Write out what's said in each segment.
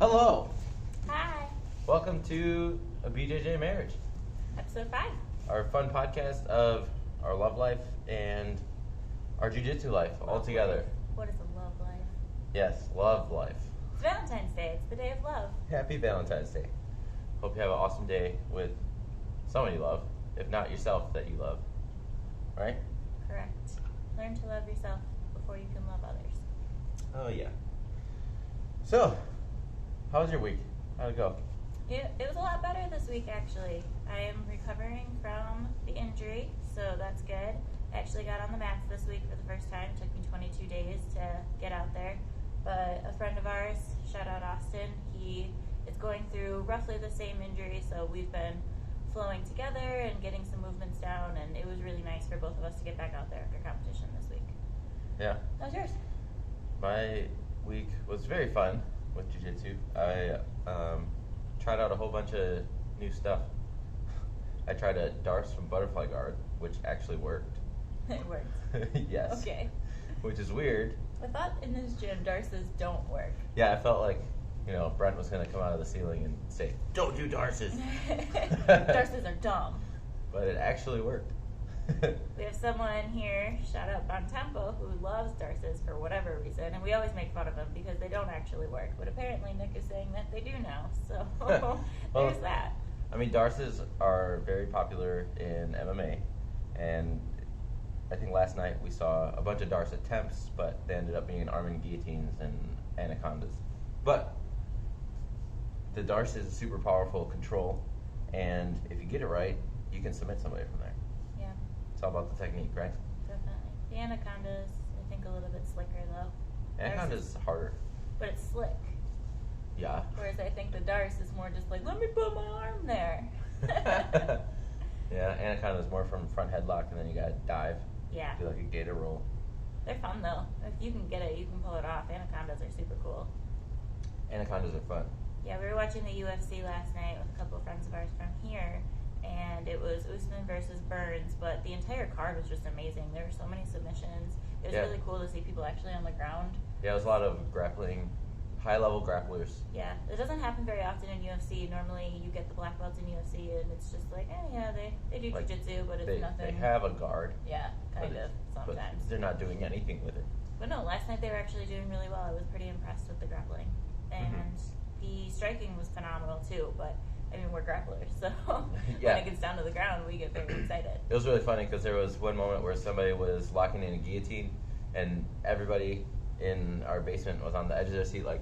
Hello. Hi. Welcome to A BJJ Marriage, Episode 5. our fun podcast of our love life and our jiu-jitsu life all together. Life. What is a love life? Yes, love life. It's Valentine's Day. It's the day of love. Happy Valentine's Day. Hope you have an awesome day with someone you love, if not yourself that you love. Right? Correct. Learn to love yourself before you can love others. Oh, yeah. So, how was your week? How'd it go? It was a lot better this week, actually. I am recovering from the injury, so that's good. I actually got on the mats this week for the first time. It took me 22 days to get out there. But a friend of ours, shout out Austin, he is going through roughly the same injury, so we've been flowing together and getting some movements down, and it was really nice for both of us to get back out there after competition this week. Yeah. How's yours? My week was very fun with jiu-jitsu. I tried out a whole bunch of new stuff. I tried a Darce from Butterfly Guard, which actually worked. It worked. Yes. Okay. Which is weird. I thought in this gym, Darces don't work. Yeah, I felt like, Brent was going to come out of the ceiling and say, "Don't do Darces." Darces are dumb. But it actually worked. We have someone here, shout out Bon Tempo, who loves Darces for whatever reason, and we always make fun of them because they don't actually work. But apparently Nick is saying that they do now, so Well, there's that. I mean, Darces are very popular in MMA, and I think last night we saw a bunch of Darce attempts, but they ended up being arm and guillotines and anacondas. But the Darce is a super powerful control, and if you get it right, you can submit somebody from there. Yeah, It's all about the technique, right? definitely. The anaconda's, I think, a little bit slicker though. Anaconda's harder. But it's slick. Yeah. Whereas I think the Darce is more just like, let me put my arm there. Yeah, anaconda's more from front headlock, and then you gotta dive. Yeah. Do like a gator roll. They're fun though. If you can get it, you can pull it off. Anacondas are super cool. Anacondas are fun. Yeah, we were watching the UFC last night with a couple of friends of ours from here, and it was Usman versus Burns, but the entire card was just amazing. There were so many submissions. It was really cool to see people actually on the ground. Yeah, it was a lot of grappling, high-level grapplers. Yeah, it doesn't happen very often in UFC. Normally you get the black belts in UFC, and it's just like, they do Like, jiu-jitsu, but it's nothing. They have a guard. Yeah, kind of, sometimes. But they're not doing anything with it. But no, last night they were actually doing really well. I was pretty impressed with the grappling. And the striking was phenomenal too, but I mean, we're grapplers, so when it gets down to the ground, we get very excited. It was really funny because there was one moment where somebody was locking in a guillotine, and everybody in our basement was on the edge of their seat like,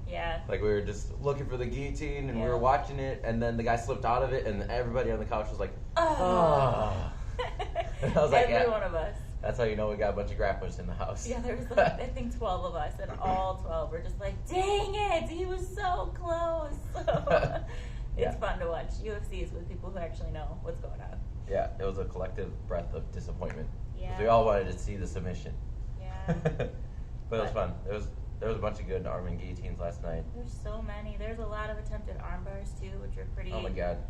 yeah. Like we were just looking for the guillotine, and we were watching it, and then the guy slipped out of it, and everybody on the couch was like, oh. And I was like, Every one of us. That's how you know we got a bunch of grapplers in the house. Yeah, there was like, I think 12 of us, and all 12 were just like, dang it, he was so close. So, it's fun to watch UFCs with people who actually know what's going on. Yeah, it was a collective breath of disappointment. Yeah. Because we all wanted to see the submission. Yeah. But it was fun. There was a bunch of good arm and guillotines last night. There's so many. There's a lot of attempted arm bars too, which are pretty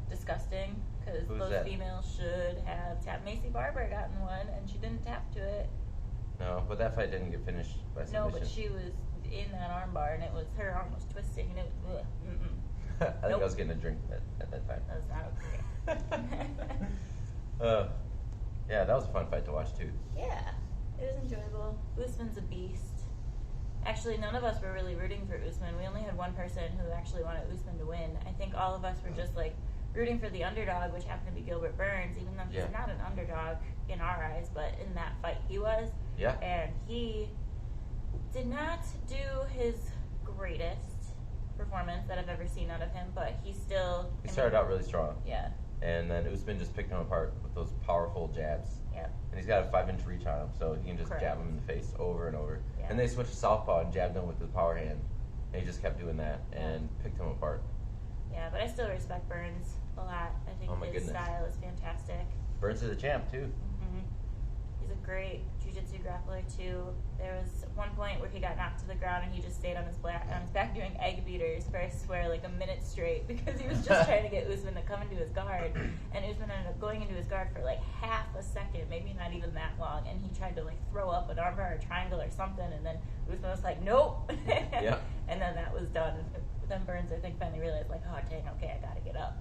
disgusting because those females should have tapped. Macy Barber got in one, and she didn't tap to it. No, but that fight didn't get finished by submission. No, but she was in that arm bar, and her arm was twisting, and it was I think I was getting a drink at that time. That was not okay. Yeah, that was a fun fight to watch too. Yeah, it was enjoyable. Usman's a beast. Actually, none of us were really rooting for Usman. We only had one person who actually wanted Usman to win. I think all of us were just like rooting for the underdog, which happened to be Gilbert Burns, even though he's not an underdog in our eyes, but in that fight he was. Yeah. And he did not do his greatest performance that I've ever seen out of him, but he started out really strong. Yeah. And then Usman just picked him apart with those powerful jabs. Yeah. And he's got a 5-inch reach on him, so he can just jab him in the face over and over. Yeah. And they switched to southpaw and jabbed him with his power hand. And he just kept doing that and picked him apart. Yeah, but I still respect Burns a lot. I think his style is fantastic. Burns is a champ, too. Mm-hmm. He's He's a great jiu-jitsu grappler too. There was one point where he got knocked to the ground and he just stayed on his back doing egg beaters for, I swear, like a minute straight because he was just trying to get Usman to come into his guard. And Usman ended up going into his guard for like half a second, maybe not even that long. And he tried to like throw up an armbar or a triangle or something. And then Usman was like, nope. Yeah. And then that was done. And then Burns, I think, finally realized like, oh dang, okay, I gotta get up.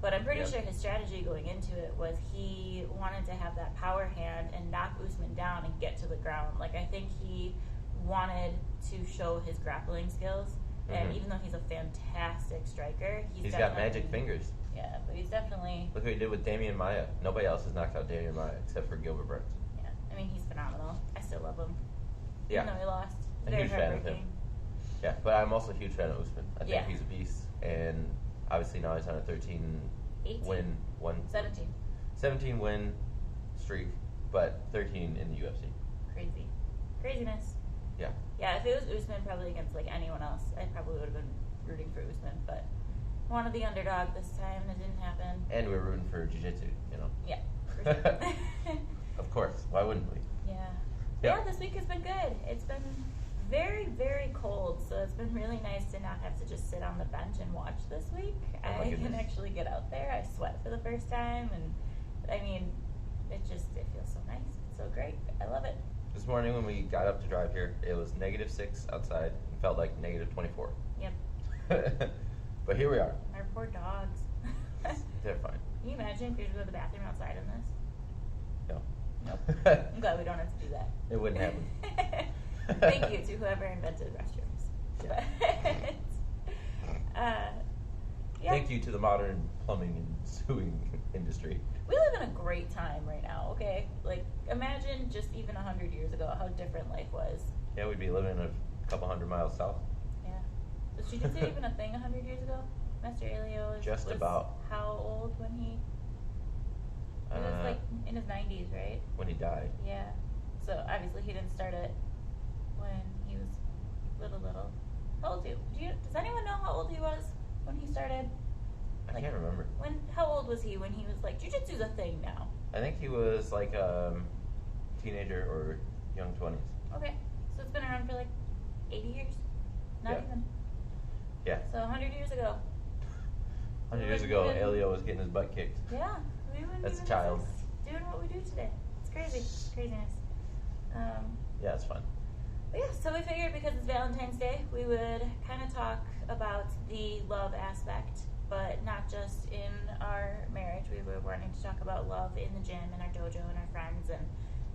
But I'm pretty sure his strategy going into it was he wanted to have that power hand and knock Usman down and get to the ground. Like, I think he wanted to show his grappling skills. And even though he's a fantastic striker, he's got magic fingers. Yeah, but he's definitely... Look what he did with Damian Maia. Nobody else has knocked out Damian Maia except for Gilbert Burns. Yeah, I mean, he's phenomenal. I still love him. Yeah. Even though he lost. I'm a huge fan of him. Yeah, but I'm also a huge fan of Usman. I think he's a beast. And obviously now he's on a 17 win streak, but 13 in the UFC. Craziness. Yeah. Yeah, if it was Usman probably against like anyone else, I probably would have been rooting for Usman, but wanted the underdog this time and it didn't happen. And we're rooting for jiu-jitsu, you know. Yeah, for sure. Of course, why wouldn't we? Yeah, this week has been good. It's been very, very cold, so it's been really nice to not have to just sit on the bench and watch this week. I can actually get out there. I sweat for the first time, and I mean, it feels so nice. It's so great. I love it. This morning when we got up to drive here, it was -6 outside and felt like -24. Yep. But here we are. Our poor dogs. They're fine. Can you imagine if we had to go to the bathroom outside in this? No. Nope. I'm glad we don't have to do that. It wouldn't happen. Thank you to whoever invented restrooms. Yeah. Yeah. Thank you to the modern plumbing and sewing industry. We live in a great time right now, okay? Like, imagine just even 100 years ago how different life was. Yeah, we'd be living a couple hundred miles south. Yeah. Was jiu-jitsu even a thing 100 years ago? Master Elio was about how old when he was like in his 90s, right? When he died. Yeah. So obviously he didn't start it when he was little. How old does anyone know how old he was when he started? I can't remember. How old was he when he was like, jiu-jitsu's a thing now? I think he was like a teenager or young 20s. Okay. So it's been around for like 80 years? Not even. Yeah. So 100 years ago. 100 years ago, Elio was getting his butt kicked. Yeah. We wouldn't As a even child. Doing what we do today. It's crazy. Craziness. Yeah, it's fun. But yeah, so we figured because it's Valentine's Day, we would kind of talk about the love aspect, but not just in our marriage. We were wanting to talk about love in the gym and our dojo and our friends and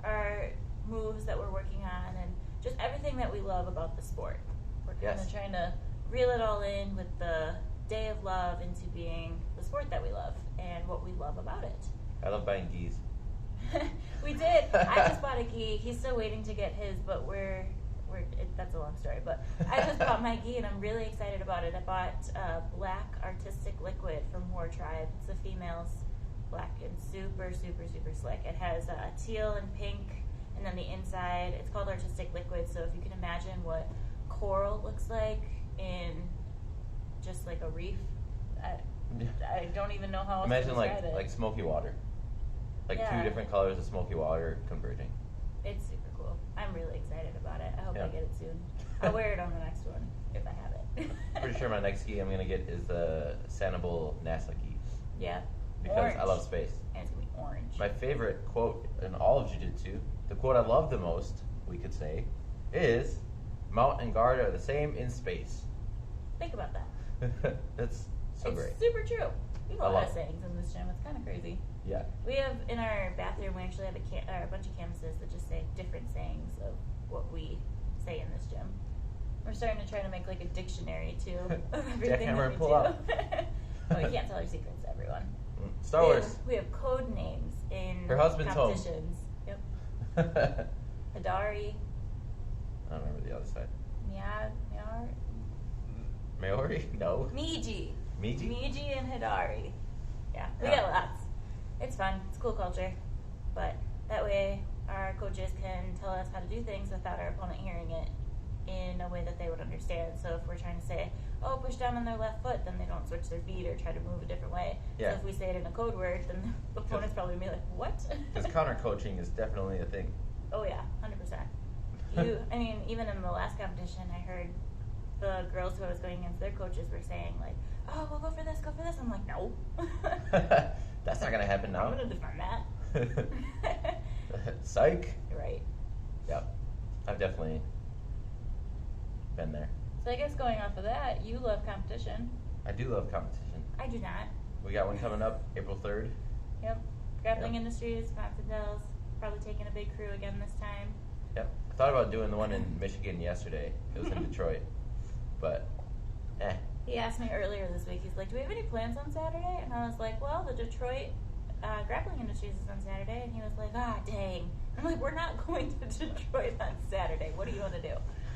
our moves that we're working on and just everything that we love about the sport. We're kind of trying to reel it all in with the day of love into being the sport that we love and what we love about it. I love buying gis. We did. I just bought a gi. He's still waiting to get his, but that's a long story. But I just bought my gi, and I'm really excited about it. I bought black artistic liquid from War Tribe. It's a female's black and super, super, super slick. It has teal and pink, and then the inside, it's called artistic liquid. So if you can imagine what coral looks like in just like a reef, I don't even know how else to describe it. Like smoky water. Like two different colors of smoky water converging. It's super cool. I'm really excited about it. I hope I get it soon. I'll wear it on the next one if I have it. Pretty sure my next gi I'm going to get is the Sanibel NASA gi. Yeah. Because orange. I love space. And it's going to be orange. My favorite quote in all of jiu-jitsu, the quote I love the most, we could say, is, mount and guard are the same in space. Think about that. That's so great. It's super true. We have a lot of sayings in this gym. It's kind of crazy. Yeah. We have, in our bathroom, we actually have a bunch of canvases that just say different sayings of what we say in this gym. We're starting to try to make like a dictionary, too, of everything that we do. Well, we can't tell our secrets to everyone. Star Wars. We have code names in her husband's competitions. Home. Yep. Hidari. I don't remember the other side. Maori? No. Miji Miji? and Hidari. Yeah, we got lots. It's fun. It's cool culture. But that way our coaches can tell us how to do things without our opponent hearing it in a a way that they would understand. So if we're trying to say, oh, push down on their left foot, then they don't switch their feet or try to move a different way. Yeah. So if we say it in a code word, then the opponent's probably going to be like, what? Because counter coaching is definitely a thing. Oh, yeah, 100%. I mean, even in the last competition, I heard the girls who I was going against, their coaches were saying, like, oh, we'll go for this, go for this. I'm like, no. That's not going to happen now. I'm going to defend that. Psych. Right. Yep. I've definitely been there. So I guess going off of that, you love competition. I do love competition. I do not. We got one coming up April 3rd. Yep. Grappling Industries, Wisconsin Dells, probably taking a big crew again this time. Yep. I thought about doing the one in Michigan yesterday. It was in Detroit. But, He asked me earlier this week, he's like, do we have any plans on Saturday? And I was like, well, the Detroit Grappling Industries is on Saturday. And he was like, ah, dang. I'm like, we're not going to Detroit on Saturday. What do you want to do?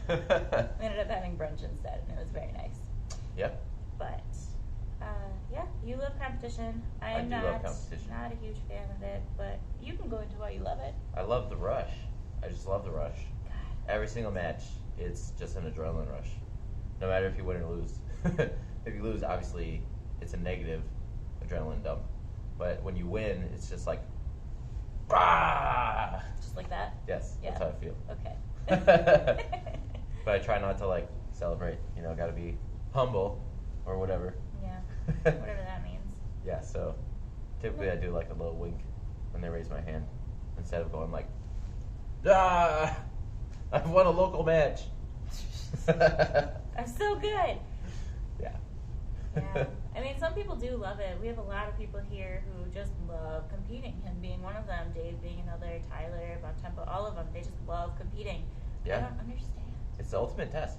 We ended up having brunch instead, and it was very nice. Yep. But, yeah, you love competition. I do am love competition. not a huge fan of it, but you can go into why you love it. I love the rush. I just love the rush. God. Every single match, it's just an adrenaline rush. No matter if you win or lose. If you lose, obviously, it's a negative adrenaline dump. But when you win, it's just like, bah! Just like that? Yes, Yeah. that's how I feel. Okay. But I try not to, like, celebrate. You know, gotta be humble or whatever. Yeah, whatever that means. Yeah, so typically I do, like, a little wink when they raise my hand instead of going, like, ah! I've won a local match. I'm so good. Yeah. Yeah. I mean, some people do love it. We have a lot of people here who just love competing. Him being one of them, Dave being another, Tyler, Bob Tempo, all of them. They just love competing. Yeah. I don't understand. It's the ultimate test.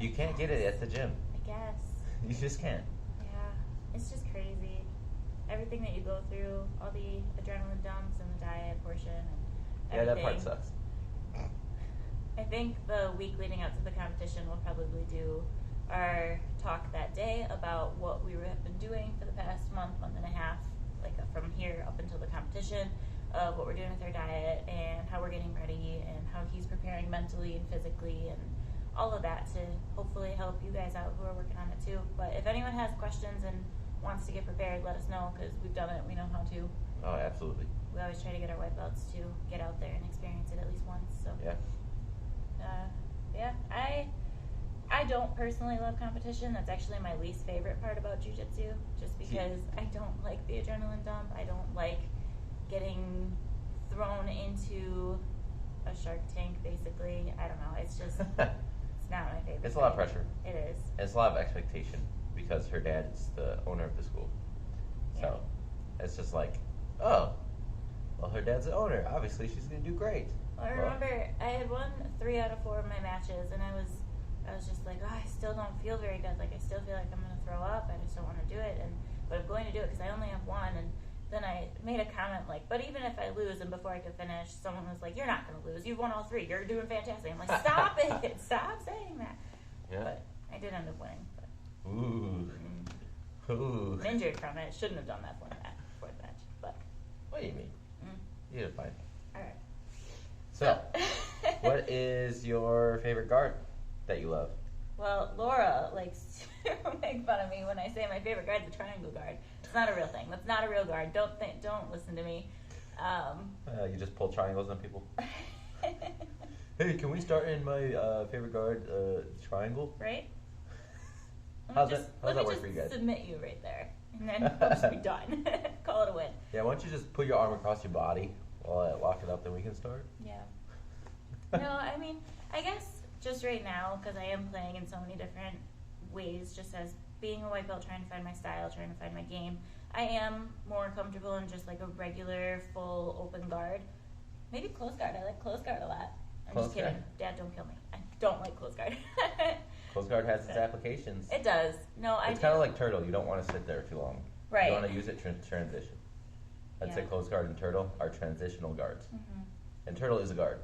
You can't get it at the gym. I guess. You just can't. Yeah. It's just crazy. Everything that you go through, all the adrenaline dumps and the diet portion and Yeah, everything. that part sucks. I think the week leading up to the competition, we'll probably do our talk that day about what we have been doing for the past month and a half, like from here up until the competition, of what we're doing with our diet and how we're getting ready and how he's preparing mentally and physically and all of that to hopefully help you guys out who are working on it too. But if anyone has questions and wants to get prepared, let us know because we've done it. We know how to. Oh, absolutely. We always try to get our white belts to get out there and experience it at least once. So Yeah. yeah, I don't personally love competition. That's actually my least favorite part about jiu-jitsu, just because I don't like the adrenaline dump. I don't like getting thrown into a shark tank, basically. I don't know. It's just, it's not my favorite. It's a lot of pressure. It is. And it's a lot of expectation because her dad is the owner of the school. So it's just like, oh, well, her dad's the owner. Obviously, she's going to do great. Well, I remember I had won 3 out of 4 of my matches, and I was just like, oh, I still don't feel very good. Like, I still feel like I'm going to throw up. I just don't want to do it. But I'm going to do it because I only have 1. And then I made a comment like, but even if I lose, and before I could finish, someone was like, you're not going to lose. You've won all 3. You're doing fantastic. I'm like, stop it. Stop saying that. Yeah. But I did end up winning. But, Ooh. Ooh. I'm injured from it. Shouldn't have done that for the match. But What do you mean? You did fine. all right. So, what is your favorite guard that you love? Well, Laura likes to make fun of me when I say my favorite guard is the triangle guard. It's not a real thing. That's not a real guard. Don't listen to me. You just pull triangles on people. Hey, can we start in my favorite guard triangle? Right? How's that work for you guys? Submit you right there, and then we'll just be done. Call it a win. Yeah, why don't you just put your arm across your body while I lock it up, then we can start? Yeah. No, I mean, I guess just right now, because I am playing in so many different ways, just as being a white belt, trying to find my style, trying to find my game, I am more comfortable in just like a regular, full, open guard. Maybe close guard. I like close guard a lot. I'm Close just kidding. guard. Dad, don't kill me. I don't like close guard. Close guard has its applications. It does. No, It's kind of like turtle. You don't want to sit there too long. Right. You want to use it transition. I'd say Yeah. close guard and turtle are transitional guards. Mm-hmm. And turtle is a guard.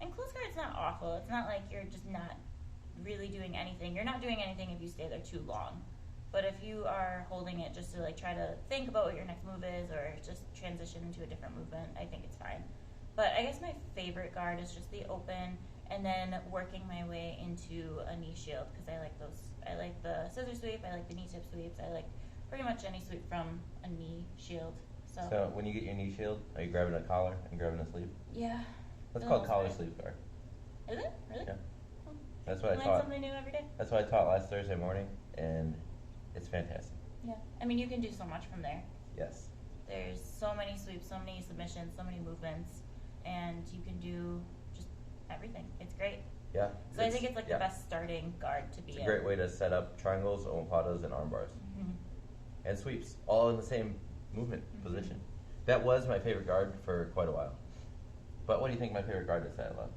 And close guard's not awful. It's not like you're just not really doing anything. You're not doing anything if you stay there too long. But if you are holding it just to like try to think about what your next move is or just transition into a different movement, I think it's fine. But I guess my favorite guard is just the open, and then working my way into a knee shield because I like those. I like the scissor sweep. I like the knee tip sweeps. I like pretty much any sweep from a knee shield. So when you get your knee shield, are you grabbing a collar and grabbing a sleeve? Yeah. That's called collar sleeve guard. Is it? Really? Yeah. Oh. That's what I Learn taught. something new every day. That's what I taught last Thursday morning, and it's fantastic. Yeah. I mean, you can do so much from there. Yes. There's so many sweeps, so many submissions, so many movements, and you can do just everything. It's great. Yeah. So I think it's like the best starting guard to be in. It's a great way to set up triangles, omoplatas, and arm bars. Mm-hmm. And sweeps, all in the same movement position. That was my favorite guard for quite a while. But what do you think my favorite guard is that I love?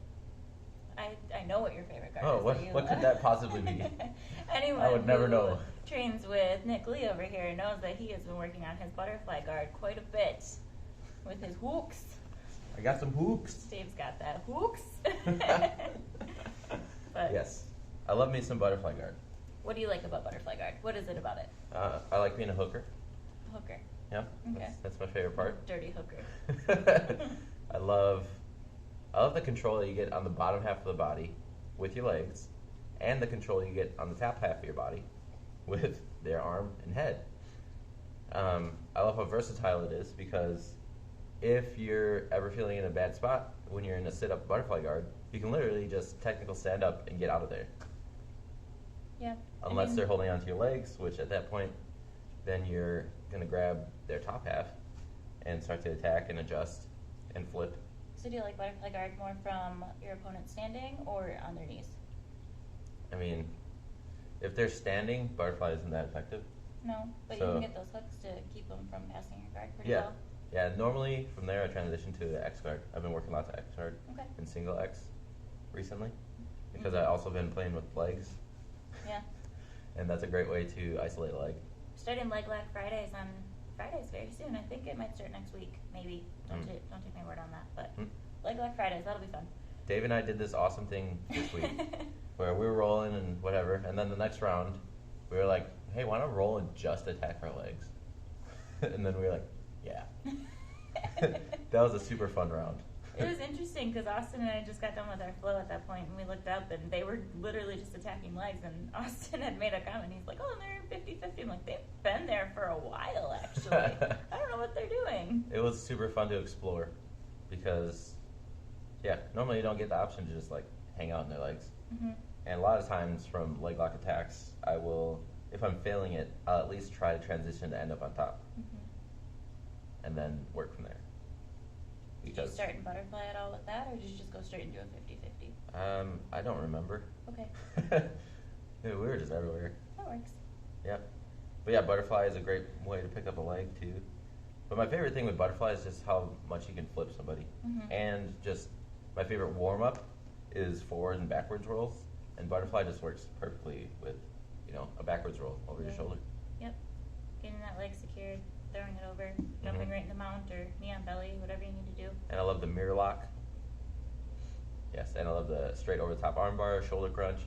I know what your favorite guard Oh, is. what could that possibly be? Anyone I would never who know. trains with Nick Lee over here knows that he has been working on his butterfly guard quite a bit with his hooks. I got some hooks. Dave's got that hooks. But yes, I love me some butterfly guard. what do you like about butterfly guard? What is it about it? I like being a hooker. Hooker. Yeah, Okay. that's my favorite part. Dirty hooker. I love the control that you get on the bottom half of the body with your legs, and the control you get on the top half of your body with their arm and head. I love how versatile it is because if you're ever feeling in a bad spot when you're in a sit-up butterfly guard, you can literally just technical stand up and get out of there. Yeah. Unless they're holding onto your legs, which at that point, then you're going to grab their top half and start to attack and adjust and flip. So do you like butterfly guard more from your opponent standing or on their knees? I mean, if they're standing, butterfly isn't that effective. No, but you can get those hooks to keep them from passing your guard pretty well. Yeah, normally from there I transition to the X guard. I've been working lots of X guard and single X recently because I also been playing with legs. Yeah. And that's a great way to isolate a leg. Starting Leg Lock Fridays on Fridays very soon. I think it might start next week. Maybe. Don't take my word on that. But Leg Lock Fridays, that'll be fun. Dave and I did this awesome thing this week where we were rolling and whatever, and then the next round we were like, hey, why not roll and just attack our legs? And then we were like, yeah. That was a super fun round. It was interesting because Austin and I just got done with our flow at that point, and we looked up and they were literally just attacking legs, and Austin had made a comment. He's like, oh, they're 50-50. I'm like, they've been there for a while, actually. I don't know what they're doing. It was super fun to explore because, normally you don't get the option to just like hang out in their legs. And a lot of times from leg lock attacks, I will, if I'm failing it, I'll at least try to transition to end up on top. And then work from there. Did you start in butterfly at all with that, or did you just go straight into a 50-50? I don't remember. Okay. We were just everywhere. That works. Yeah. But yeah, butterfly is a great way to pick up a leg too. But my favorite thing with butterfly is just how much you can flip somebody. And just my favorite warm-up is forward and backwards rolls. And butterfly just works perfectly with, a backwards roll over your shoulder. Yep. Getting that leg secured, throwing it over, jumping right in the mount or knee on belly, whatever you need to do. And I love the mirror lock. Yes, and I love the straight over the top arm bar, shoulder crunch.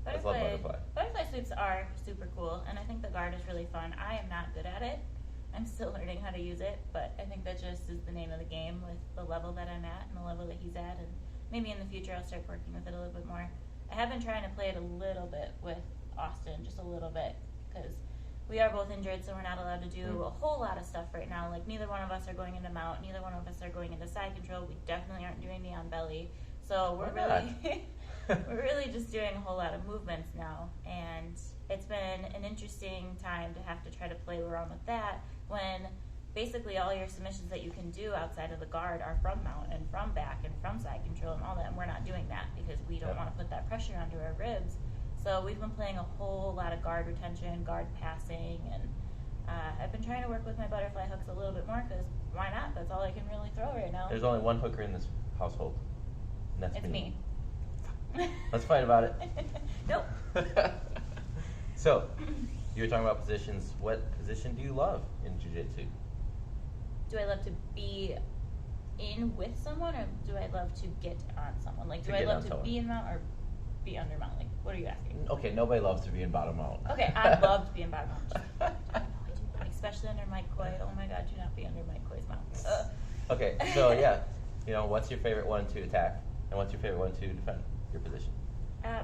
I love butterfly. Butterfly sweeps are super cool, and I think the guard is really fun. I am not good at it. I'm still learning how to use it, but I think that just is the name of the game with the level that I'm at and the level that he's at, and maybe in the future I'll start working with it a little bit more. I have been trying to play it a little bit with Austin, just a little bit, because we are both injured, so we're not allowed to do a whole lot of stuff right now. Like, neither one of us are going into mount, neither one of us are going into side control. We definitely aren't doing knee on belly. So we're really just doing a whole lot of movements now, and it's been an interesting time to have to try to play around with that when basically all your submissions that you can do outside of the guard are from mount and from back and from side control and all that, and we're not doing that because we don't want to put that pressure onto our ribs. So we've been playing a whole lot of guard retention, guard passing, and I've been trying to work with my butterfly hooks a little bit more because why not? That's all I can really throw right now. There's only one hooker in this household, and that's It's me. Let's fight about it. Nope. So, you were talking about positions. What position do you love in jiu-jitsu? Do I love to be in with someone, or do I love to get on someone? Like, do I love to be in mount or be under mount? Like, what are you asking? Okay, nobody loves to be in bottom mount. Okay, I love to be in bottom mount. Especially under Mike Coy. Oh my God, do not be under Mike Coy's mount. Okay, so yeah, what's your favorite one to attack? And what's your favorite one to defend your position?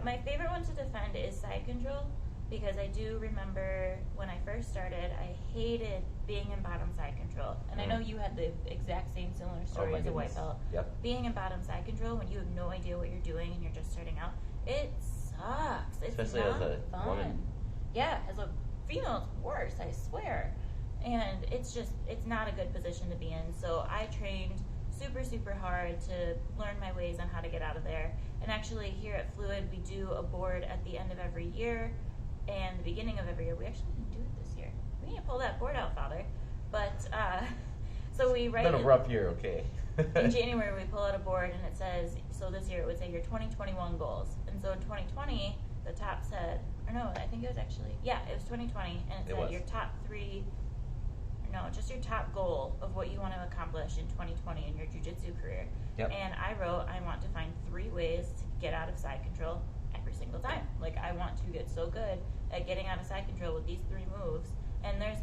My favorite one to defend is side control, because I do remember when I first started, I hated being in bottom side control. And I know you had the exact same similar story as a white belt. Yep. Being in bottom side control when you have no idea what you're doing and you're just starting out, it sucks. It's especially not as a fun. woman. Yeah, as a female, it's worse, I swear. And it's not a good position to be in. So I trained super, super hard to learn my ways on how to get out of there. And actually here at Fluid, we do a board at the end of every year and the beginning of every year. We actually didn't do it this year. We need to pull that board out, Father. But, so we write It's been a rough year, okay. in January, we pull out a board and it says, so this year it would say your 2021 goals. And so in 2020, the top said, or no, I think it was actually, yeah, it was 2020, and it said your top three, no, just your top goal of what you want to accomplish in 2020 in your jiu-jitsu career. Yep. And I wrote, I want to find 3 ways to get out of side control every single time. Like, I want to get so good at getting out of side control with these 3 moves. And there's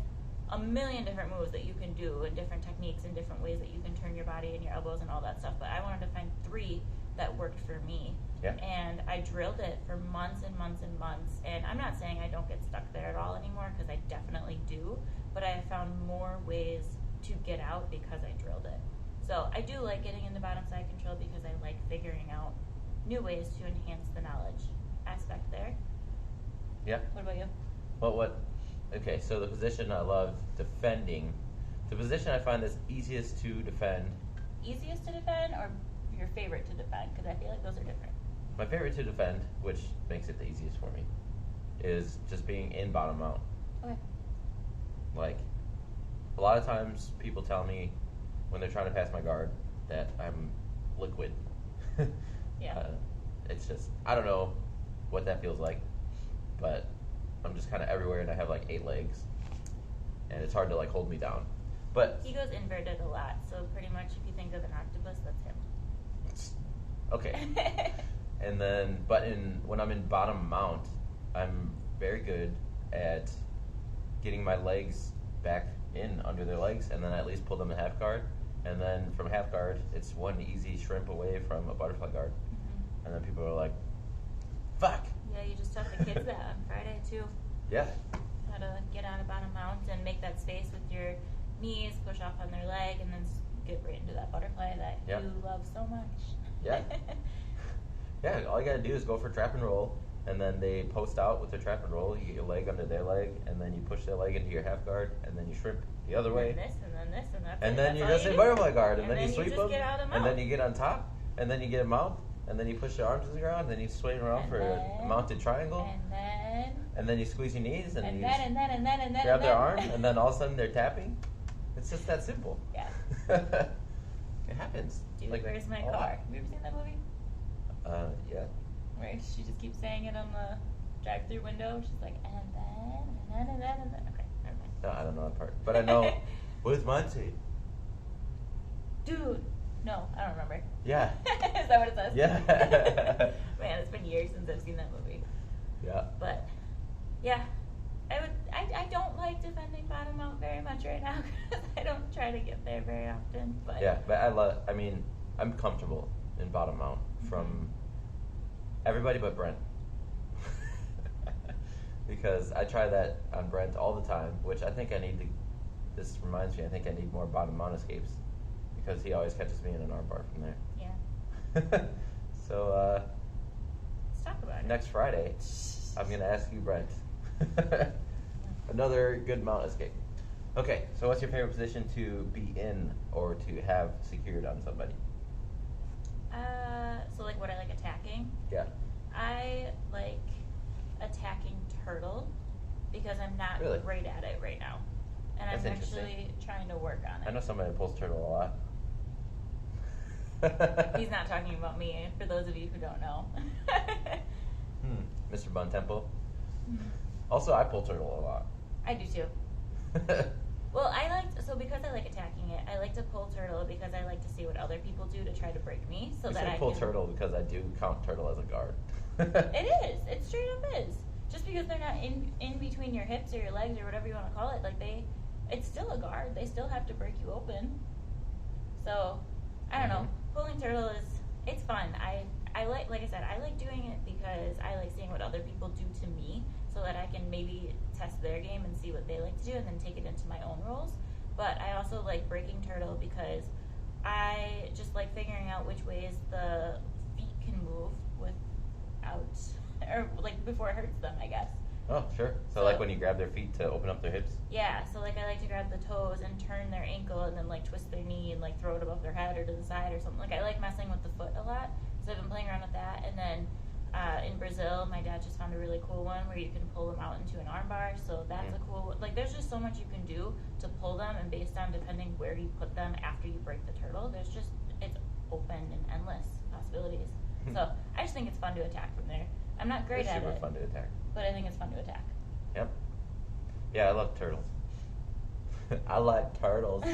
a million different moves that you can do and different techniques and different ways that you can turn your body and your elbows and all that stuff. But I wanted to find 3 that worked for me. Yeah. And I drilled it for months and months and months. And I'm not saying I don't get stuck there at all anymore, because I definitely do. But I have found more ways to get out because I drilled it. So I do like getting into bottom side control because I like figuring out new ways to enhance the knowledge aspect there. Yeah. What about you? Well, okay, so the position I love defending, the position I find that's easiest to defend. Easiest to defend or your favorite to defend? Because I feel like those are different. My favorite to defend, which makes it the easiest for me, is just being in bottom mount. Okay. Like, a lot of times people tell me when they're trying to pass my guard that I'm liquid. Yeah. It's just, I don't know what that feels like, but I'm just kind of everywhere, and I have like 8 legs, and it's hard to like hold me down. But he goes inverted a lot, so pretty much if you think of an octopus, that's him. Okay. And then, when I'm in bottom mount, I'm very good at getting my legs back in under their legs, and then I at least pull them in half guard. And then from half guard, it's one easy shrimp away from a butterfly guard. Mm-hmm. And then people are like, fuck. Yeah, you just taught the kids that on Friday too. Yeah. How to get out of bottom mount and make that space with your knees, push off on their leg, and then get right into that butterfly that you love so much. Yeah. Yeah, all you gotta do is go for trap and roll, and then they post out with the trap and roll. You get your leg under their leg, and then you push their leg into your half guard, and then you shrimp the other way. And this, and then this, and that's and then that's you all just you say do. butterfly guard, and then you sweep them, and and then you get on top, and then you get a mount, and then you push your arms to the ground, and then you swing around and for then, a mounted triangle, and then you squeeze your knees, and you then grab their arm, and then all of a sudden they're tapping. It's just that simple. Yeah. It happens. Dude, like, where's my car? Have you ever seen that movie? Yeah. Where she just keeps saying it on the drive-through window. She's like, and then. Okay, never mind. No, I don't know that part, but I know. Where's Monty? Dude. No, I don't remember. Yeah. Is that what it says? Yeah. Man, it's been years since I've seen that movie. Yeah. But yeah, I don't like defending bottom mount very much right now because I don't try to get there very often. But yeah, but I'm comfortable in bottom mount from everybody but Brent. Because I try that on Brent all the time, which I think I need to. This reminds me, I think I need more bottom mount escapes because he always catches me in an armbar from there. Yeah. So let's talk about it. Next Friday, I'm gonna ask you, Brent. Another good mount escape. Okay, so what's your favorite position to be in or to have secured on somebody? So like what I like attacking? Yeah. I like attacking turtle because I'm not great at it right now. And That's I'm actually trying to work on it. I know somebody that pulls turtle a lot. He's not talking about me, for those of you who don't know. Mr. Bun Temple. Also, I pull turtle a lot. I do too. Well, because I like attacking it, I like to pull turtle because I like to see what other people do to try to break me. So that I pull turtle because I do count turtle as a guard. It is. It straight up is. Just because they're not in between your hips or your legs or whatever you want to call it, it's still a guard. They still have to break you open. So, I don't know. Pulling turtle It's fun. I like I said, I like doing it because I like seeing what other people do to me so that I can maybe test their game and see what they like to do and then take it into my own rules. But I also like breaking turtle because I just like figuring out which ways the feet can move without, or like before it hurts them, I guess. Oh, sure. So like when you grab their feet to open up their hips? Yeah, so like I like to grab the toes and turn their ankle and then like twist their knee and like throw it above their head or to the side or something. Like I like messing with the foot a lot. So I've been playing around with that. And then in Brazil, my dad just found a really cool one where you can pull them out into an arm bar. So that's a cool, like there's just so much you can do to pull them, and based on depending where you put them after you break the turtle, there's just, it's open and endless possibilities. So I just think it's fun to attack from there. I'm not great at it. It's super fun to attack. But I think it's fun to attack. Yep. Yeah, I love turtles. I like turtles.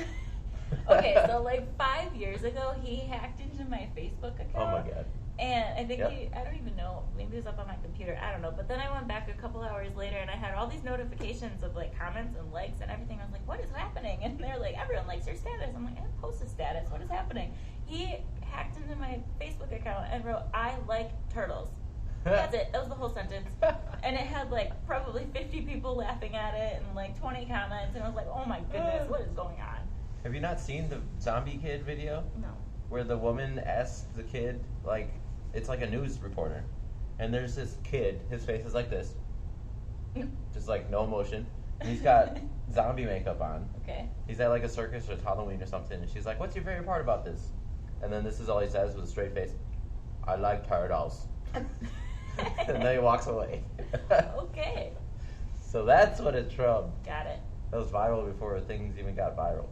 Okay, so like 5 years ago, he hacked into my Facebook account. Oh my god. And I think I don't even know, maybe it was up on my computer, I don't know. But then I went back a couple hours later and I had all these notifications of like comments and likes and everything. I was like, what is happening? And they're like, everyone likes your status. I'm like, I didn't post a status. What is happening? He hacked into my Facebook account and wrote, I like turtles. That's it. That was the whole sentence. And it had like probably 50 people laughing at it and like 20 comments. And I was like, oh my goodness, what is going on? Have you not seen the zombie kid video? No. Where the woman asks the kid, like, it's like a news reporter. And there's this kid, his face is like this. Just like no emotion. And he's got zombie makeup on. Okay. He's at like a circus or Halloween or something. And she's like, what's your favorite part about this? And then this is all he says with a straight face. I like turtles. And then he walks away. Okay. So that's what it's from. Got it. That was viral before things even got viral.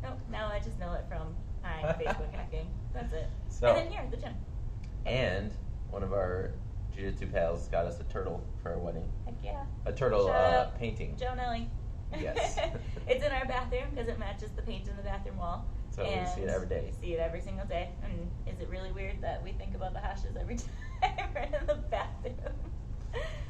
Nope, now I just know it from my Facebook hacking. That's it. So, and then here at the gym. And one of our jiu-jitsu pals got us a turtle for our wedding. Heck yeah. A turtle Shout out painting. Joe Nelly. Yes. It's in our bathroom because it matches the paint in the bathroom wall. So we see it every day. We see it every single day. And is it really weird that we think about the hashes every time we're in the bathroom?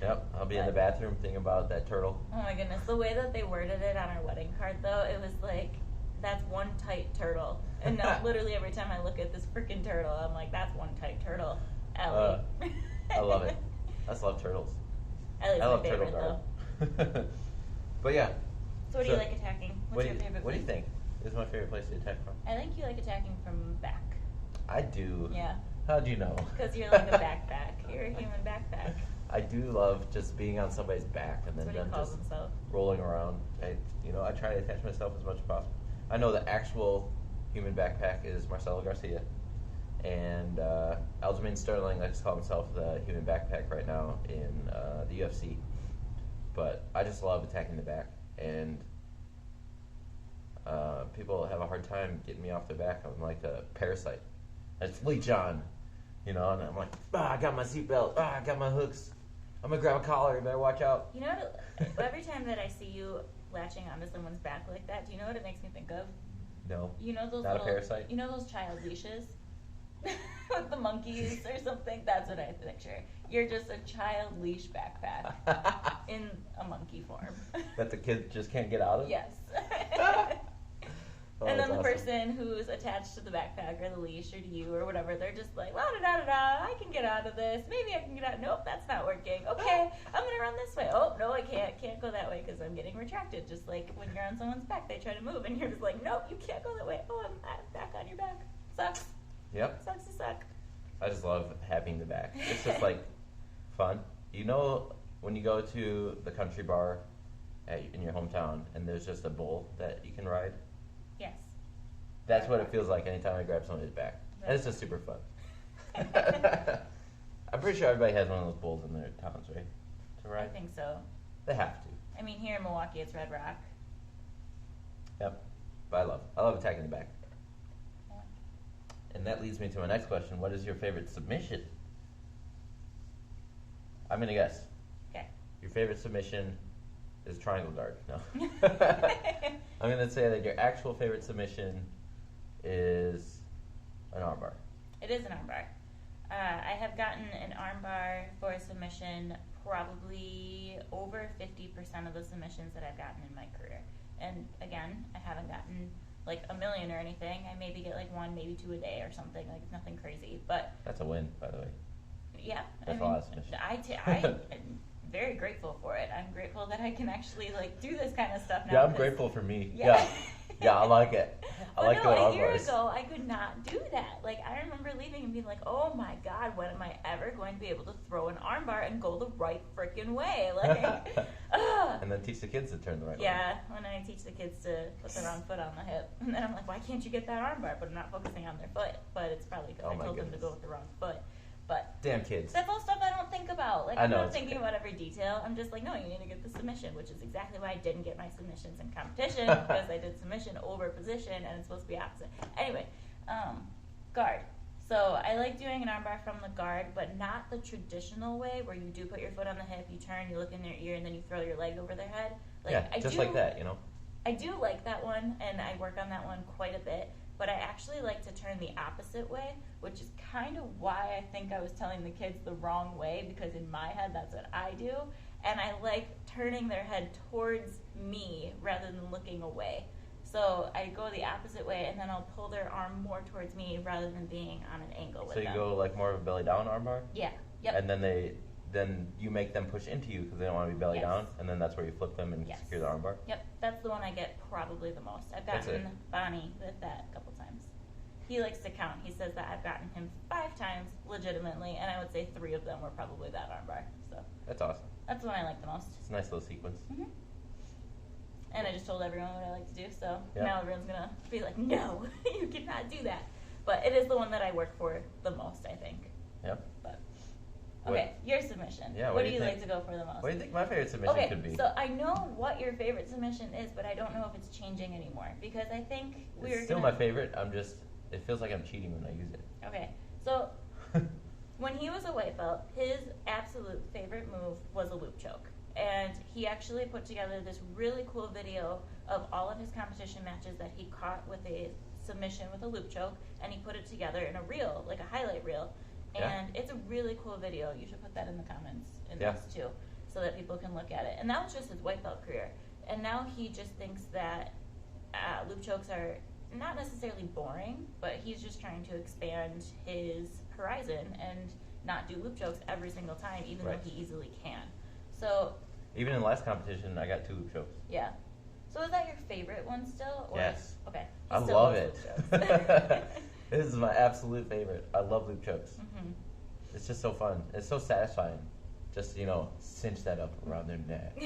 Yep, I'll be in the bathroom thinking about that turtle. Oh my goodness. The way that they worded it on our wedding card, though, it was like, that's one tight turtle. And now literally every time I look at this freaking turtle, I'm like, that's one tight turtle. Ellie. I love it. I just love turtles. Ellie's I my love favorite, turtle though. guard. But yeah. So what do you like attacking? What's your favorite What do you place? think is my favorite place to attack from? I think you like attacking from back. I do. Yeah. How'd you know? Because you're like a backpack. You're a human backpack. I do love just being on somebody's back and then That's what he them calls just himself. rolling around. I try to attach myself as much as possible. I know the actual human backpack is Marcelo Garcia, and Aljamain Sterling likes to call himself the human backpack right now in the UFC. But I just love attacking the back, and people have a hard time getting me off the back. I'm like a parasite. I just leech on, and I'm like, I got my seatbelt, I got my hooks. I'm gonna grab a collar. You better watch out. You know what? Every time that I see you latching onto someone's back like that, do you know what it makes me think of? No. You know those Not little, a parasite? You know those child leashes with the monkeys or something? That's what I picture. You're just a child leash backpack in a monkey form. That the kid just can't get out of? Yes. Oh, and then the that's awesome. person who's attached to the backpack or the leash or to you or whatever, they're just like, la da da da da, I can get out of this. Maybe I can get out. Nope, that's not working. Okay, I'm going to run this way. Oh, no, I can't. Can't go that way because I'm getting retracted. Just like when you're on someone's back, they try to move and you're just like, nope, you can't go that way. Oh, I'm back on your back. Sucks. Yep. Sucks to suck. I just love having the back. It's just like fun. When you go to the country bar in your hometown and there's just a bull that you can ride? Yes. That's what it feels like anytime I grab somebody's back. And it's just super fun. I'm pretty sure everybody has one of those bulls in their towns, right? To ride? I think so. They have to. I mean, here in Milwaukee, it's Red Rock. Yep. But I love attacking the back. And that leads me to my next question. What is your favorite submission? I'm going to guess. Okay. Your favorite submission is triangle guard. No. I'm going to say that your actual favorite submission is an armbar. It is an armbar. I have gotten an armbar for a submission probably over 50% of the submissions that I've gotten in my career. And again, I haven't gotten like a million or anything. I maybe get like 1, maybe 2 a day or something, like nothing crazy. But that's a win, by the way. Yeah, that's a lot of submission. I'm very grateful for it. I'm grateful that I can actually like do this kind of stuff now. Yeah, I'm grateful for me. Yeah. Yeah, I like it. I like going a year ago, I could not do that. Like, I remember leaving and being like, oh my God, when am I ever going to be able to throw an armbar and go the right freaking way? Like, and then teach the kids to turn the right way. Yeah, when I teach the kids to put the wrong foot on the hip. And then I'm like, why can't you get that armbar? But I'm not focusing on their foot. But it's probably because I told them to go with the wrong foot. But damn kids. That's all stuff I don't think about. Like, I'm not thinking about every detail. I'm just like, no, you need to get the submission, which is exactly why I didn't get my submissions in competition, because I did submission over position, and it's supposed to be opposite. Anyway, guard. So I like doing an armbar from the guard, but not the traditional way where you do put your foot on the hip, you turn, you look in their ear, and then you throw your leg over their head. Like, yeah, just like that, you know? I do like that one, and I work on that one quite a bit. But I actually like to turn the opposite way, which is kind of why I think I was telling the kids the wrong way, because in my head that's what I do. And I like turning their head towards me rather than looking away. So I go the opposite way, and then I'll pull their arm more towards me rather than being on an angle with them. So you go like more of a belly down armbar? Yeah. Yep. And then you make them push into you because they don't want to be belly down, and then that's where you flip them and secure the armbar? Yep, that's the one I get probably the most. I've gotten Bonnie with that a couple times. He likes to count. He says that I've gotten him 5 times legitimately, and I would say 3 of them were probably that armbar. So that's awesome. That's the one I like the most. It's a nice little sequence. Mm-hmm. And I just told everyone what I like to do, so now everyone's going to be like, no, you cannot do that. But it is the one that I work for the most, I think. Yep. But okay, your submission. Yeah, what do you like to go for the most? What do you think my favorite submission could be? So I know what your favorite submission is, but I don't know if it's changing anymore, because I think it's still my favorite. It feels like I'm cheating when I use it. Okay, so when he was a white belt, his absolute favorite move was a loop choke. And he actually put together this really cool video of all of his competition matches that he caught with a submission with a loop choke, and he put it together in a reel, like a highlight reel. And it's a really cool video. You should put that in the comments in this too, so that people can look at it. And that was just his white belt career. And now he just thinks that loop chokes are not necessarily boring, but he's just trying to expand his horizon and not do loop chokes every single time, even though he easily can. So even in the last competition, I got 2 loop chokes. Yeah. So is that your favorite one still? Or yes. Okay. I love it. This is my absolute favorite. I love loop chokes. Mm-hmm. It's just so fun. It's so satisfying. Just, cinch that up around their neck.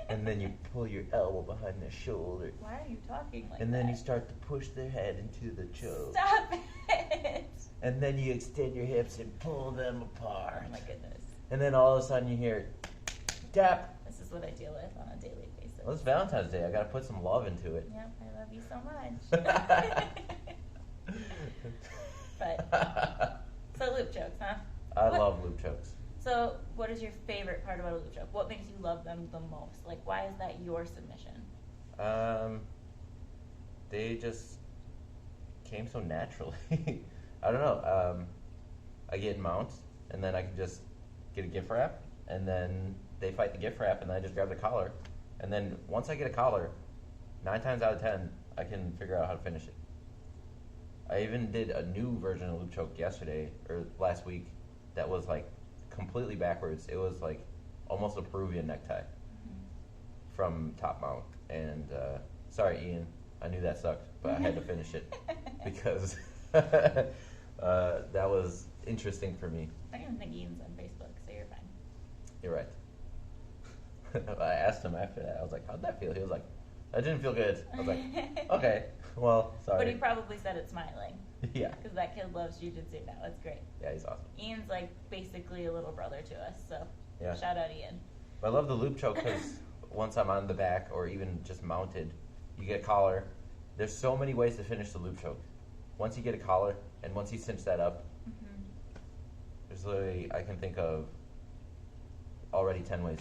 And then you pull your elbow behind their shoulder. Why are you talking like that? And then you start to push their head into the choke. Stop it. And then you extend your hips and pull them apart. Oh my goodness. And then all of a sudden you hear, tap. This is what I deal with on a daily basis. Well, it's Valentine's Day. I got to put some love into it. Yep, I love you so much. But, so loop chokes, huh? I love loop chokes. So what is your favorite part about a loop choke? What makes you love them the most? Like, why is that your submission? They just came so naturally. I don't know. I get mount, and then I can just get a gift wrap, and then they fight the gift wrap, and then I just grab the collar. And then once I get a collar, 9 times out of 10, I can figure out how to finish it. I even did a new version of loop choke yesterday, or last week, that was like completely backwards. It was like almost a Peruvian necktie from top mount. And sorry, Ian, I knew that sucked, but I had to finish it because that was interesting for me. I don't even think Ian's on Facebook, so you're fine. You're right. I asked him after that. I was like, how'd that feel? He was like, that didn't feel good. I was like, okay, well, sorry. But he probably said it smiling. Yeah. Because that kid loves jiu-jitsu now. That's great. Yeah, he's awesome. Ian's like basically a little brother to us, so yeah. Shout out Ian. I love the loop choke because once I'm on the back or even just mounted, you get a collar. There's so many ways to finish the loop choke. Once you get a collar and once you cinch that up, there's literally, I can think of already 10 ways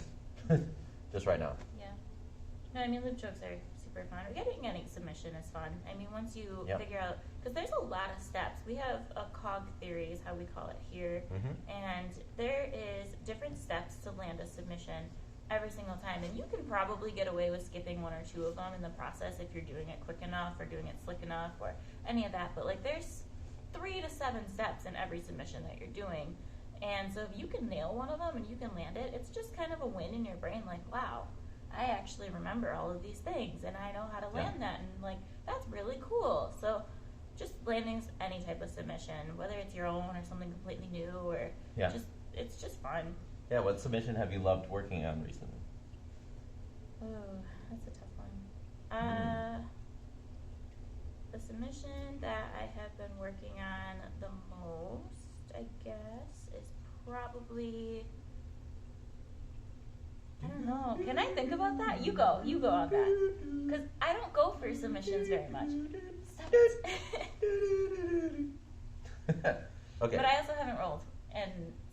just right now. Yeah. No, I mean, loop chokes are super fun. Getting submission is fun. I mean, once you figure out, because there's a lot of steps. We have a cog theory is how we call it here. And there is different steps to land a submission, every single time. And you can probably get away with skipping one or two of them in the process if you're doing it quick enough or doing it slick enough or any of that. But like there's 3 to 7 steps in every submission that you're doing. And so if you can nail one of them and you can land it, it's just kind of a win in your brain. Like, wow, I actually remember all of these things and I know how to land that. And like, that's really cool. So just landing any type of submission, whether it's your own or something completely new or it's just fun. Yeah, what submission have you loved working on recently? Oh, that's a tough one. The submission that I have been working on the most, I guess, is probably, I don't know. Can I think about that? You go on that. Because I don't go for submissions very much. Stop it. Okay. But I also haven't rolled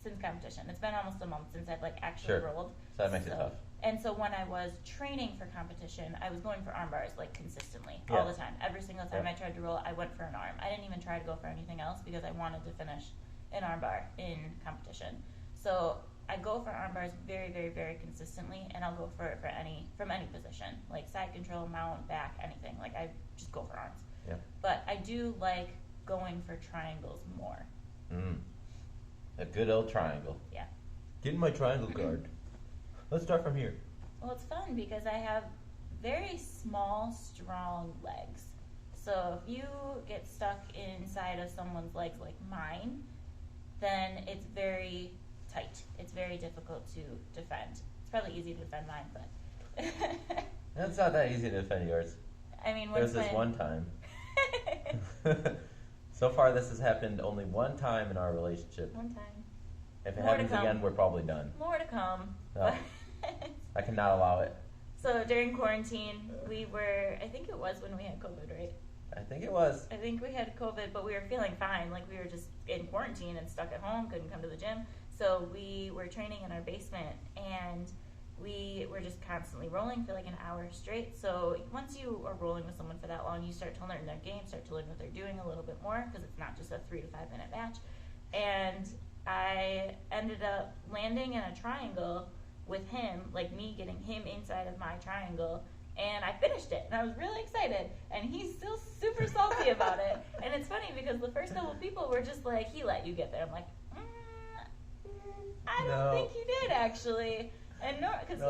since competition. It's been almost a month since I've like actually rolled. So that makes it tough. And so when I was training for competition, I was going for arm bars like consistently all the time. Every single time I tried to roll, I went for an arm. I didn't even try to go for anything else because I wanted to finish an arm bar in competition. So I go for arm bars very, very, very consistently, and I'll go for it from any position, like side control, mount, back, anything. Like I just go for arms. Yeah. But I do like going for triangles more. A good old triangle. Yeah. Get in my triangle guard. Let's start from here. Well, it's fun because I have very small, strong legs. So if you get stuck inside of someone's legs like mine, then it's very tight. It's very difficult to defend. It's probably easy to defend mine, but... It's not that easy to defend yours. I mean, there's this one time. So far, this has happened only one time in our relationship. One time. If it happens again, we're probably done. More to come. No. I cannot allow it. So during quarantine, I think it was when we had COVID, right? I think it was. I think we had COVID, but we were feeling fine. Like we were just in quarantine and stuck at home, couldn't come to the gym. So we were training in our basement and we were just constantly rolling for like an hour straight. So once you are rolling with someone for that long, you start to learn their game, start to learn what they're doing a little bit more because it's not just a 3 to 5 minute match. And I ended up landing in a triangle with him, like me getting him inside of my triangle, and I finished it, and I was really excited, and he's still super salty about it. And it's funny because the first couple people were just like, he let you get there. I'm like, I don't think he did actually. And because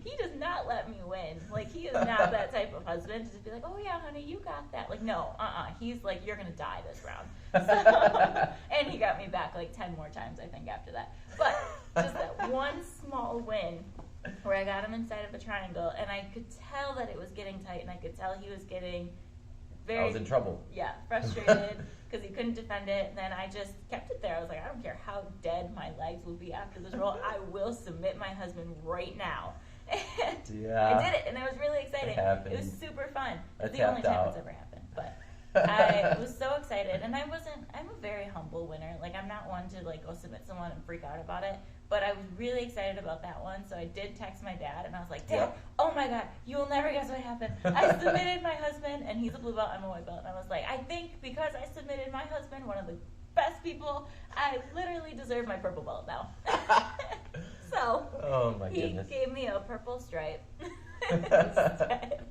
he does not let me win. Like, he is not that type of husband to just be like, oh yeah, honey, you got that. Like, no, he's like, you're gonna die this round. So, and he got me back like 10 more times, I think, after that. But just that one small win where I got him inside of a triangle, and I could tell that it was getting tight, and I could tell he was getting I was in trouble. Yeah, frustrated because he couldn't defend it. And then I just kept it there. I was like, I don't care how dead my legs will be after this roll. I will submit my husband right now. And I did it, and it was really exciting. It was super fun. It's the only time it's ever happened. But I was so excited, and I'm a very humble winner. Like, I'm not one to like go submit someone and freak out about it. But I was really excited about that one, so I did text my dad, and I was like, Dad, oh my God, you will never guess what happened. I submitted my husband, and he's a blue belt, I'm a white belt. And I was like, I think because I submitted my husband, one of the best people, I literally deserve my purple belt now. So he gave me a purple stripe instead.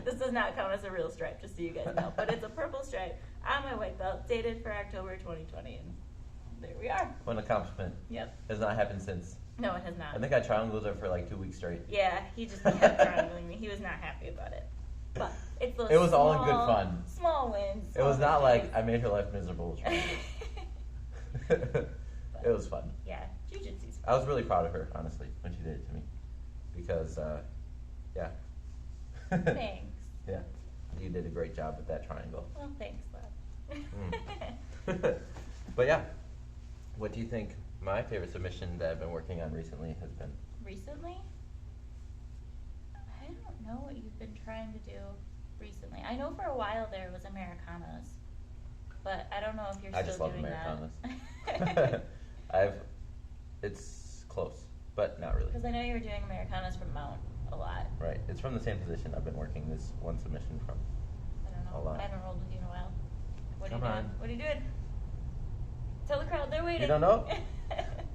This does not count as a real stripe, just so you guys know. But it's a purple stripe on my white belt, dated for October 2020. And there we are. What an accomplishment. Yep. Has not happened since. No, it has not. I think I triangled her for like 2 weeks straight. Yeah, he just kept triangling me. He was not happy about it. But it's those it was all in good fun. Small wins. It was not like I made her life miserable. It was fun. Yeah, jiu-jitsu's fun. I was really proud of her, honestly, when she did it to me. Because, yeah. Thanks. Yeah, you did a great job with that triangle. Well, thanks, love. But yeah, what do you think my favorite submission that I've been working on recently has been? Recently? I don't know what you've been trying to do recently. I know for a while there was Americanas, but I don't know if you're still doing that. I just love Americanas. It's close, but not really. Because I know you were doing Americanas from Mount a lot. Right. It's from the same position I've been working this one submission from. I don't know. A lot. I haven't rolled with you in a while. Come on. What are you doing? Tell the crowd they're waiting. You don't know?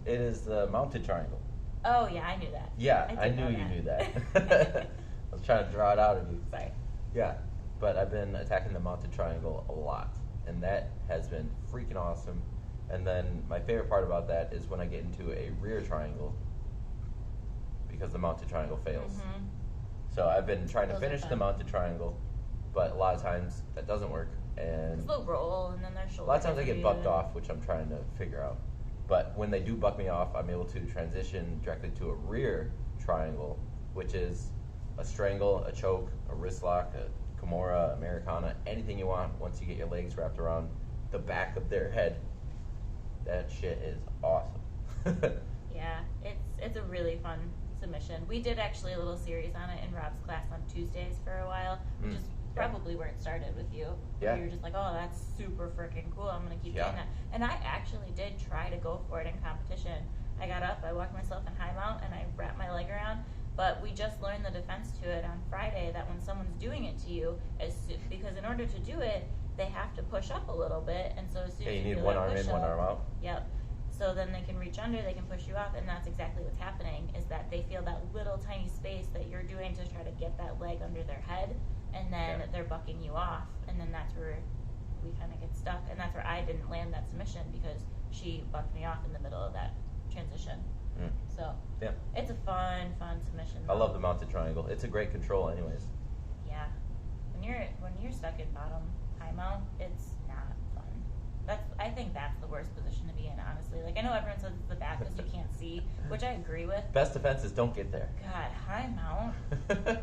It is the mounted triangle. Oh, yeah, I knew that. Yeah, I did knew know you knew that. that. I was trying to draw it out of you. Sorry. Yeah, but I've been attacking the mounted triangle a lot, and that has been freaking awesome. And then my favorite part about that is when I get into a rear triangle, because the mounted triangle fails. Mm-hmm. So I've been trying to Those are finish the fun. mounted triangle, but a lot of times that doesn't work. And They'll roll, and then their a shoulders. lot of times I get bucked off, which I'm trying to figure out. But when they do buck me off, I'm able to transition directly to a rear triangle, which is a strangle, a choke, a wrist lock, a Kimura, Americana, anything you want once you get your legs wrapped around the back of their head. That shit is awesome. Yeah, it's a really fun submission. We did actually a little series on it in Rob's class on Tuesdays for a while, which is probably where it started with you. Yeah. You were just like, oh, that's super freaking cool. I'm going to keep Yeah. doing that. And I actually did try to go for it in competition. I got up, I walked myself in high mount, and I wrapped my leg around. But we just learned the defense to it on Friday that when someone's doing it to you, because in order to do it, they have to push up a little bit. And so as soon Yeah, as you need do one that arm in, push one up- arm out. Yep. So then they can reach under, they can push you off, and that's exactly what's happening, is that they feel that little tiny space that you're doing to try to get that leg under their head, and then they're bucking you off, and then that's where we kind of get stuck, and that's where I didn't land that submission, because she bucked me off in the middle of that transition. So, Yeah. it's a fun submission. I love the mounted triangle. It's a great control anyways. Yeah. When you're stuck in bottom high mount, it's not fun. I think that's the worst position to be in, honestly. Like, I know everyone says it's the back because you can't see, which I agree with. Best defense is don't get there. God, high mount.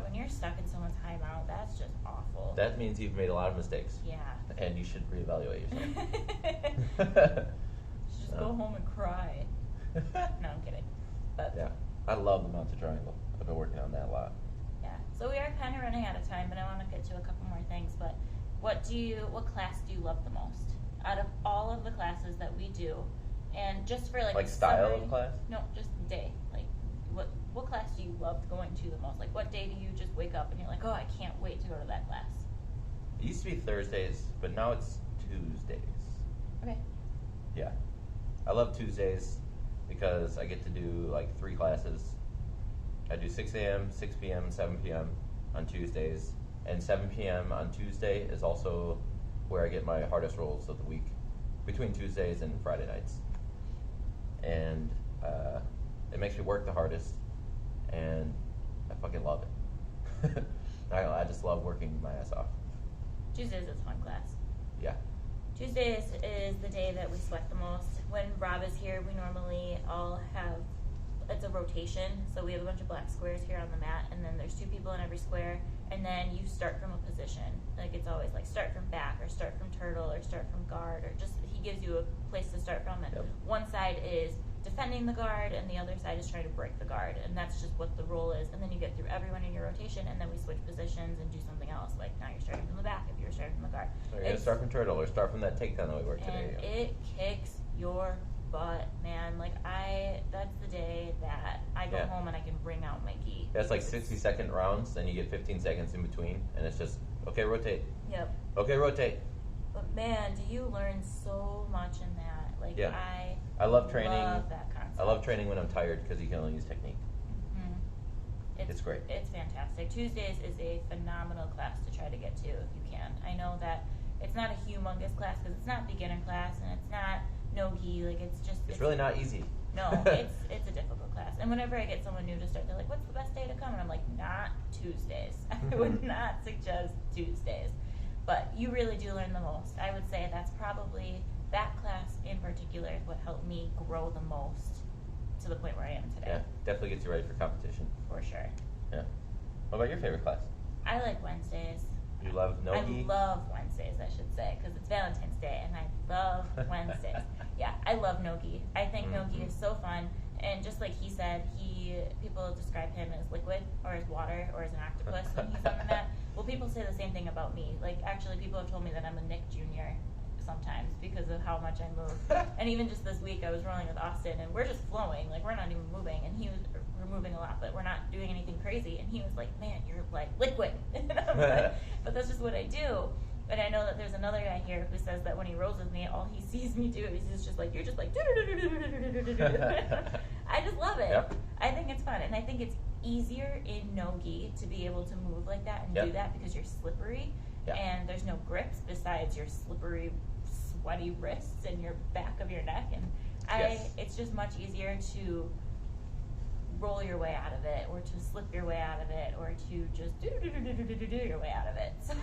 When you're stuck in someone's high mount, that's just awful. That means you've made a lot of mistakes. Yeah. And you should reevaluate yourself. Just go home and cry. No, I'm kidding. But Yeah. I love the mounted triangle. I've been working on that a lot. yeah. So we are kind of running out of time, but I want to get to a couple more things. But what class do you love the most out of all of the classes that we do? And just for like a style summary- of class? No, just day. Like what class do you love going to the most? Like what day do you just wake up and you're like, oh, I can't wait to go to that class? It used to be Thursdays, but now it's Tuesdays. Okay. Yeah. I love Tuesdays because I get to do like 3 classes. I do 6 a.m., 6 p.m., 7 p.m. on Tuesdays. And 7 p.m. on Tuesday is also where I get my hardest rolls of the week, between Tuesdays and Friday nights. And it makes me work the hardest, and I fucking love it. I just love working my ass off. Tuesdays is a fun class. Yeah. Tuesdays is the day that we sweat the most. When Rob is here, we normally all have, it's a rotation. So we have a bunch of black squares here on the mat, and then there's 2 people in every square, and then you start from a position. Like it's always like start from back, or start from turtle, or start from guard, or just, he gives you a place to start from. And one side is defending the guard, and the other side is trying to break the guard, and that's just what the role is. And then you get through everyone in your rotation, and then we switch positions and do something else. Like now you're starting from the back if you're starting from the guard. So you're going to start from turtle, or start from that takedown that we worked today. And it kicks your butt, man. Like that's the day that I go home and I can bring out my gi. That's like 60-second rounds, then you get 15 seconds in between, and it's just, okay, rotate. Yep. Okay, rotate. But man, do you learn so much in that? Like I love training. Love that concept. I love training when I'm tired because you can only use technique. Mm-hmm. It's great. It's fantastic. Tuesdays is a phenomenal class to try to get to if you can. I know that it's not a humongous class because it's not beginner class and it's not no-gi. Like it's really not easy. No, it's a difficult class. And whenever I get someone new to start, they're like, "What's the best day to come?" And I'm like, "Not Tuesdays. I would not suggest Tuesdays." But you really do learn the most. I would say that's probably, that class in particular is what helped me grow the most to the point where I am today. Yeah, definitely gets you ready for competition. For sure. Yeah. What about your favorite class? I like Wednesdays. You love no-gi? I love Wednesdays, I should say, because it's Valentine's Day, and I love Wednesdays. Yeah, I love no-gi. I think no-gi is so fun, and just like he said, people describe him as liquid, or as water, or as an octopus when he's on the mat. Well, people say the same thing about me. Like, actually, people have told me that I'm a Nick Jr. sometimes because of how much I move. And even just this week, I was rolling with Austin, and we're just flowing. Like, we're not even moving, and we're moving a lot, but we're not doing anything crazy. And he was like, "Man, you're like liquid." And I'm like, but that's just what I do. But I know that there's another guy here who says that when he rolls with me, all he sees me do is he's just like, "You're just like," I just love it. Yep. I think and I think it's easier in no-gi to be able to move like that and do that because you're slippery, and there's no grips besides your slippery, sweaty wrists and your back of your neck, and it's just much easier to roll your way out of it, or to slip your way out of it, or to just do your way out of it. So,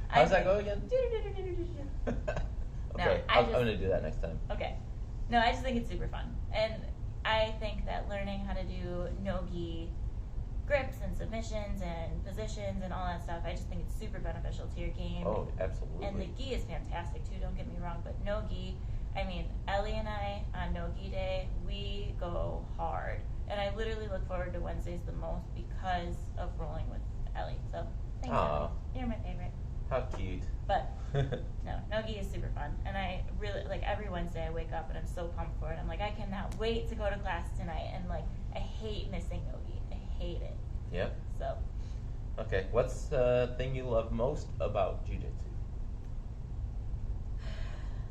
how's that go again? Okay, I'm going to do that next time. Okay. No, I just think it's super fun. And I think that learning how to do no-gi grips and submissions and positions and all that stuff, I just think it's super beneficial to your game. Oh, absolutely. And the gi is fantastic too, don't get me wrong, but no-gi, I mean, Ellie and I, on no-gi day, we go hard. And I literally look forward to Wednesdays the most because of rolling with Ellie. So, thanks, Ellie. You're my favorite. How cute. But, no, no-gi is super fun. And I really, like, every Wednesday I wake up and I'm so pumped for it. I'm like, I cannot wait to go to class tonight. And, like, I hate missing no-gi. I hate it. Yep. So. Okay, what's the thing you love most about jiu-jitsu?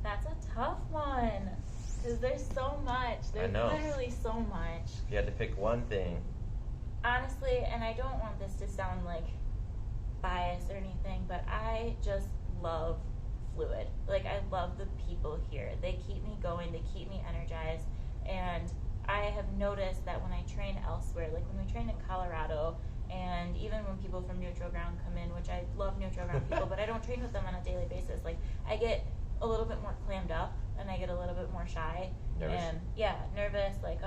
That's a tough one. Because there's so much. There's literally so much. If you had to pick one thing. Honestly, and I don't want this to sound like biased or anything, but I just love Fluid. Like, I love the people here. They keep me going. They keep me energized. And I have noticed that when I train elsewhere, like when we train in Colorado, and even when people from Neutral Ground come in, which I love Neutral Ground people, but I don't train with them on a daily basis, like, I get a little bit more clammed up, and I get a little bit more shy. Nervous? And, nervous, like,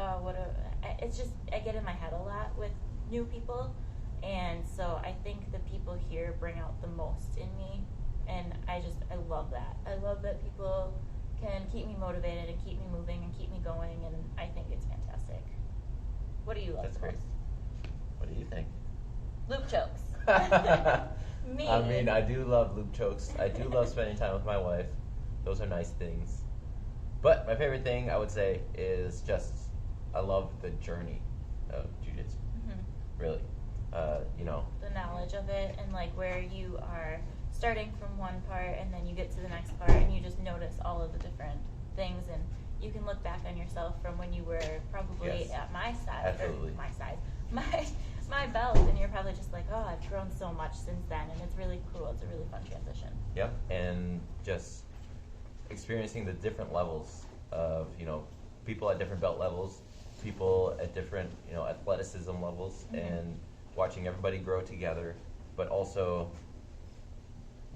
it's just, I get in my head a lot with new people, and so I think the people here bring out the most in me, and I love that. I love that people can keep me motivated and keep me moving and keep me going, and I think it's fantastic. What do you love the most? What do you think? Loop chokes. Me. I mean, I do love loop chokes. I do love spending time with my wife. Those are nice things. But my favorite thing, I would say, is just I love the journey of jiu-jitsu. Really. The knowledge of it, and like where you are starting from one part and then you get to the next part and you just notice all of the different things, and you can look back on yourself from when you were probably at my size. Absolutely. Or my size. My belt, and you're probably just like, oh, I've grown so much since then, and it's really cool. It's a really fun transition. Yep, and just experiencing the different levels of, people at different belt levels, people at different, athleticism levels, and watching everybody grow together, but also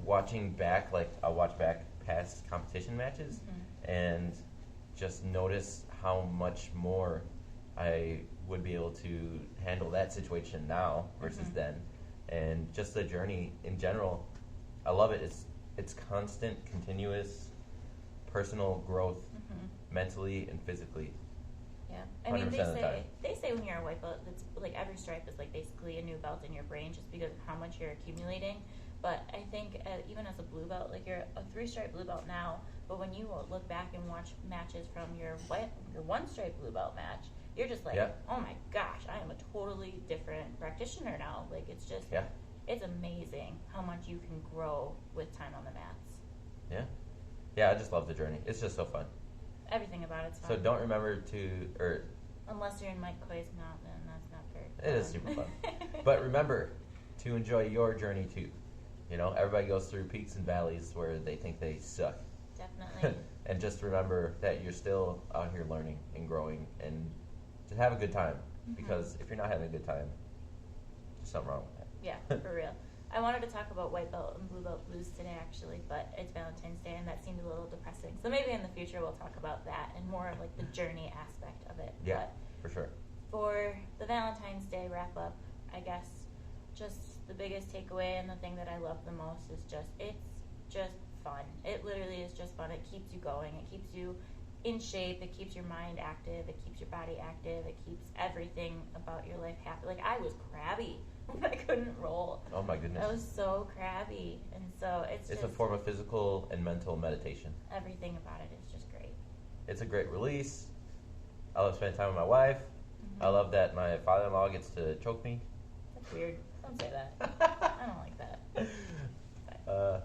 watching back, like I'll watch back past competition matches and just notice how much more I would be able to handle that situation now versus then. And just the journey in general, I love it. It's constant, continuous, personal growth, mentally and physically. Yeah, I mean, 100% of the time. they say when you're a white belt, it's like every stripe is like basically a new belt in your brain, just because of how much you're accumulating. But I think even as a blue belt, like you're a 3-stripe blue belt now, but when you look back and watch matches from your 1-stripe blue belt match, you're just like, oh my gosh, I am a totally different practitioner now. Like, it's just, it's amazing how much you can grow with time on the mats. Yeah, I just love the journey. It's just so fun. Everything about it's fun. So don't remember unless you're in Mike Coy's mount, then that's not very fun. It is super fun. But remember to enjoy your journey too. Everybody goes through peaks and valleys where they think they suck. Definitely. And just remember that you're still out here learning and growing, and just have a good time. Because if you're not having a good time, there's something wrong with that. Yeah, for real. I wanted to talk about white belt and blue belt blues today, actually, but it's Valentine's Day, and that seemed a little depressing. So maybe in the future we'll talk about that and more of like the journey aspect of it. Yeah, but for sure. For the Valentine's Day wrap up, I guess just the biggest takeaway and the thing that I love the most is it's just fun. It literally is just fun. It keeps you going. It keeps you in shape. It keeps your mind active. It keeps your body active. It keeps everything about your life happy. Like, I was crabby when I couldn't roll. Oh my goodness. I was so crabby. And so it's a form of physical and mental meditation. Everything about it is just great. It's a great release. I love spending time with my wife. I love that my father-in-law gets to choke me. That's weird. Don't say that. I don't like that.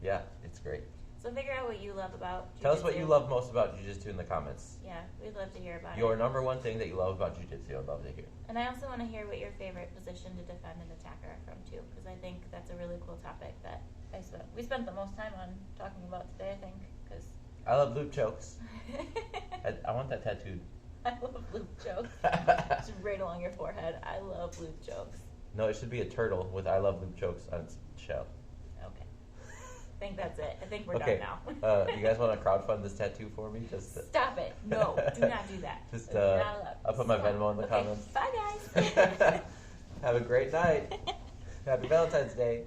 Yeah, it's great. So figure out what you love about jiu-jitsu. Tell us what you love most about jiu-jitsu in the comments. Yeah, we'd love to hear about Your it. number one thing that you love about jiu-jitsu, I'd love to hear. And I also want to hear what your favorite position to defend an attacker are from too, because I think that's a really cool topic that we spent the most time on talking about today, I think, because... I love loop chokes. I want that tattooed. I love loop chokes. Just right along your forehead. I love loop chokes. No, it should be a turtle with I love loop chokes on its shell. Okay. I think that's it. I think we're Okay. done now. You guys want to crowdfund this tattoo for me? Stop it. No, do not do that. Just, It's not allowed. I'll put my Stop. Venmo in the Okay, comments. bye, guys. Have a great night. Happy Valentine's Day.